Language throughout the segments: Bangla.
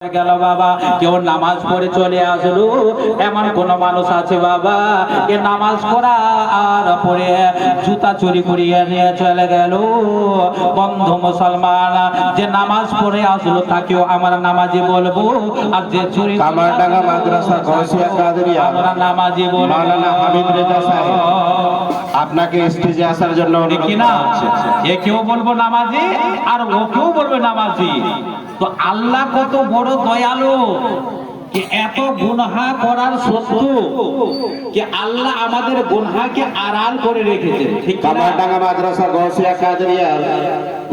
গেল বাবা, কেউ নামাজ পড়ে চলে আসলো। এমন কোন মানুষ আছে বাবা এ নামাজ পড়া আর পড়ে জুতা চুরি করিয়ে নিয়ে চলে গেল? বন্ধু মুসলমান, যে নামাজ পড়ে আসলো তাকেও আমরা নামাজি বলবো, আর যে চুরি কামারডাঙ্গা মাদ্রাসা গৌসিয়া কাদেরিয়া আমরা নামাজি বলবো। মাওলানা হামিদ রেজা সাহেব আপনাকে স্টেজে আসার জন্য অনুরোধ কিনা করা হচ্ছে। এ কেউ বলবো নামাজি আর ও কেউ বলবে নামাজি। তো আল্লাহ কত বড় দয়ালু कि এত গুনাহ করার সত্ত্বেও कि আল্লাহ আমাদের গুনাহকে আড়াল করে রেখেছেন। ঠিক না? কামারডাঙ্গা মাদ্রাসা গৌসিয়া কাদেরিয়া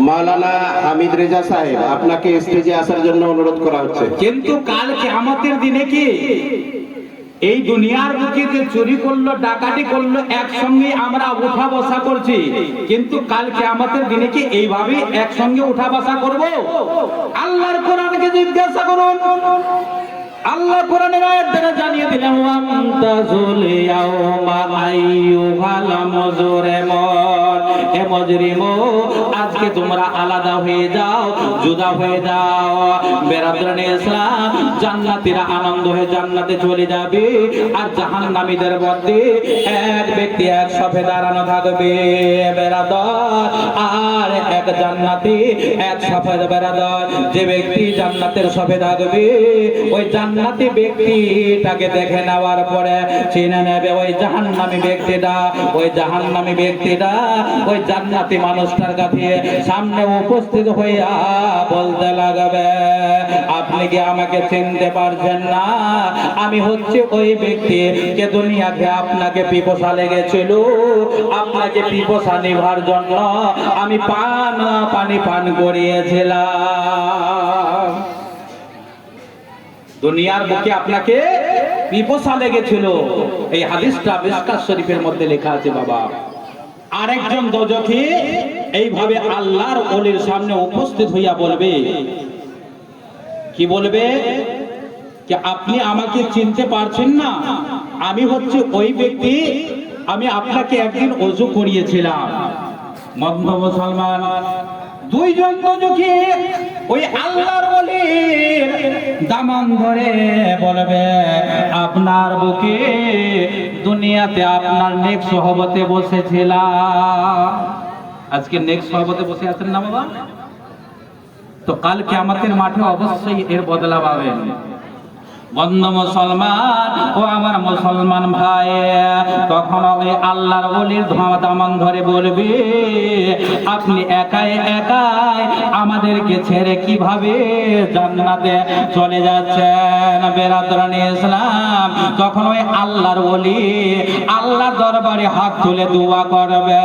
মাওলানা হামিদ রেজা সাহেব আপনাকে স্টেজে আসার জন্য অনুরোধ করা হচ্ছে। কিন্তু কাল কিয়ামতের দিনে কি এই দুনিয়ার বুকে যে চুরি করলো, ডাকাতি করলো, একসঙ্গে আমরা উঠা বসা করছি, কিন্তু কাল কিয়ামতের দিনে কি এইভাবে একসঙ্গে উঠা বসা করব? আল্লাহর কোরআনকে জিজ্ঞাসা করুন। আল্লাহ কোরআনের আয়াত দ্বারা জানিয়ে দিলেন ওয়ামতাজুল ইয়াউমা আইয়ুহাল মুজরিমুন, হে মুজরিমো আজকে তোমরা আলাদা হয়ে যাও, জুদা হয়ে যাও। বেরাদরানে ইসলাম, জান্নাতীরা আনন্দ হয়ে জান্নাতে চলে যাবে, আর জাহান্নামীদের মধ্যে এক ব্যক্তি এক সাফে দাঁড়ানো থাকবে বেরাদর, আর এক জান্নাতি এক সাফে বেরাদর। যে ব্যক্তি জান্নাতের সাফে থাকবে ওই জান্নাতি ব্যক্তিটাকে দেখে নেওয়ার পরে চিনে নেবে ওই জাহান্নামী ব্যক্তিটা। ওই জাহান্নামী ব্যক্তিটা ওই জান্নাতি মানুষটার কাছে সামনে উপস্থিত হইয়া বলতে লাগবে, আপনি কি আমাকে চিনতে পারছেন না? আমি হচ্ছে ওই ব্যক্তি যে দুনিয়াতে আপনাকে পিপাসা লেগেছিল, আপনাকে পিপাসা নিভার জন্য আমি পানি পান করিয়েছিলাম। দুনিয়ার বুকে আপনাকে পিপাসা লেগেছিল। এই হাদিসটা মিশকাত শরীফের মধ্যে লেখা আছে বাবা। আরেকজন দোজখী এইভাবে আল্লাহর ওলির সামনে উপস্থিত হইয়া বলবে, কি বলবে? যে আপনি আমাকে চিনতে পারছেন না? আমি হচ্ছে ওই ব্যক্তি, আমি আপনাকে একদিন ওযু করিয়েছিলাম। বন্ধু মুসলমান, দুইজন দোজখী ওই আল্লাহর ওলির দামান ধরে বলবে, আপনার বুকে দুনিয়াতে আপনার নেক সহবতে বসেছিলাম। আজকে নেক সহবতে বসে আছেন না বাবা? তো কাল কিয়ামতের মাঠে অবশ্যই এর বদলা পাবেন। বন্ধু মুসলমান ও আমার মুসলমান ভাই, তখন ওই আল্লাহর ওলির দামান ধরে বলবে, আপনি একাই একাই আমাদেরকে ছেড়ে কিভাবে জান্নাতে চলে যাচ্ছেন? বেরাদরানে ইসলাম, তখন ওই আল্লাহর ওলি আল্লাহর দরবারে হাত তুলে দোয়া করবে,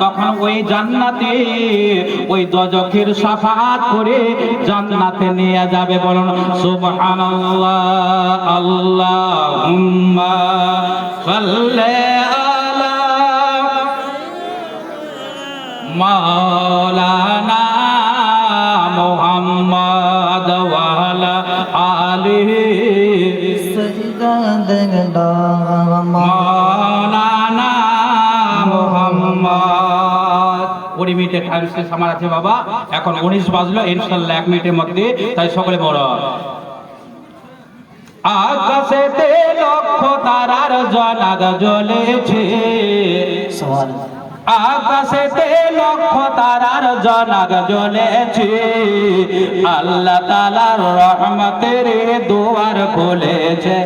তখন ওই জান্নাতে ওই দোজখের শাফাআত করে জান্নাতে নিয়ে যাবে। বলুন সুবহানাল্লাহ। আল্লাহুম্মা সাল্লি আলা মাওলানা মুহাম্মদ ওয়া আলা আলিহি মাওলানা মুহাম্মদ। 20 মিনিটের টাইম শেষ আমার আছে বাবা, এখন 19 বাজলো, ইনশাআল্লাহ 1 মিনিটের মধ্যে, তাই সকলে বড়। আকাশেতে লক্ষ তারার জনাগ জ্বলেছে, আকাশেতে লক্ষ তারার জনাগ জ্বলেছে, আল্লাহ তাআলার রহমতের দুয়ার খুলেছে,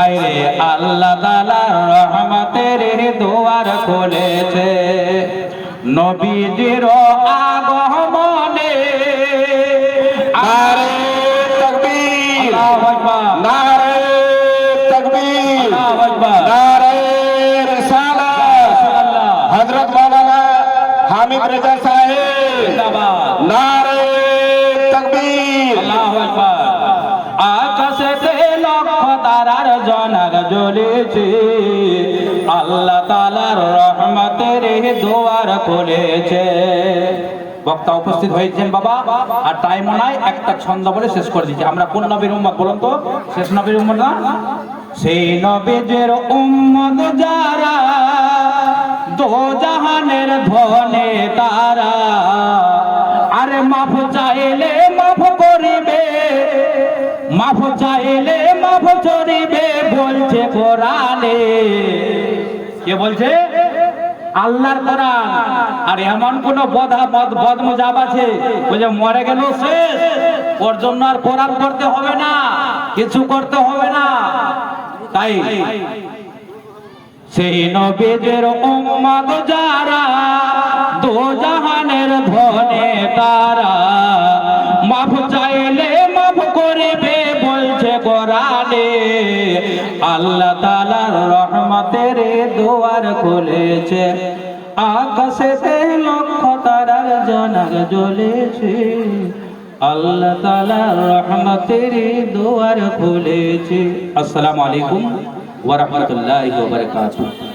আরে আল্লাহ তাআলার রহমতের দুয়ার খুলেছে। নবীজির আগমনে নারে তাকবীর, আল্লাহু আকবার, নারে তাকবীর, আল্লাহু আকবার, নারে রিসালাত, হযরত মাওলানা হামিদ রেজা সাহেব জিন্দাবাদ, নারে তাকবীর, আল্লাহু আকবার। আকাশেতে লক্ষ তারার জনাগ জ্বলেছে, আল্লাহ তাআলার রহমতের দুয়ার খুলেছে। বক্তা উপস্থিত হয়েছেন বাবা, আর টাইমও নাই, একটা ছন্দ বলে শেষ করে দিচ্ছি। আমরা কোন নবীর উম্মত বলুন তো? শেষ নবীর উম্মত না? সেই নবীর উম্মত যারা দো জাহানের ধনে তারা মাফ চাইলে মাফ চড়িবে বলছে কোরআনে। কে বলছে? আল্লাহর কোরআন। আর এমন কোন বদমজাব আছে ওই যে মরে গেল শেষ, ওর জন্য আর কোরআন করতে হবে না, কিছু করতে হবে না। তাই সেই নবীদের উম্মত যারা, দো জাহানের ধনে তারা, মাফ চাইলে মাফ করবে বলছে কোরআনে। আল্লাহ তাআলার রহমতের দুয়ার খুলেছে, আকাশেতে লক্ষ তারার জনক জ্বলেছে। আল্লাহ তাআলার রহমতের দুয়ার খুলেছে। আসসালামু আলাইকুম ওয়া রাহমাতুল্লাহি ওয়া বারাকাতুহু।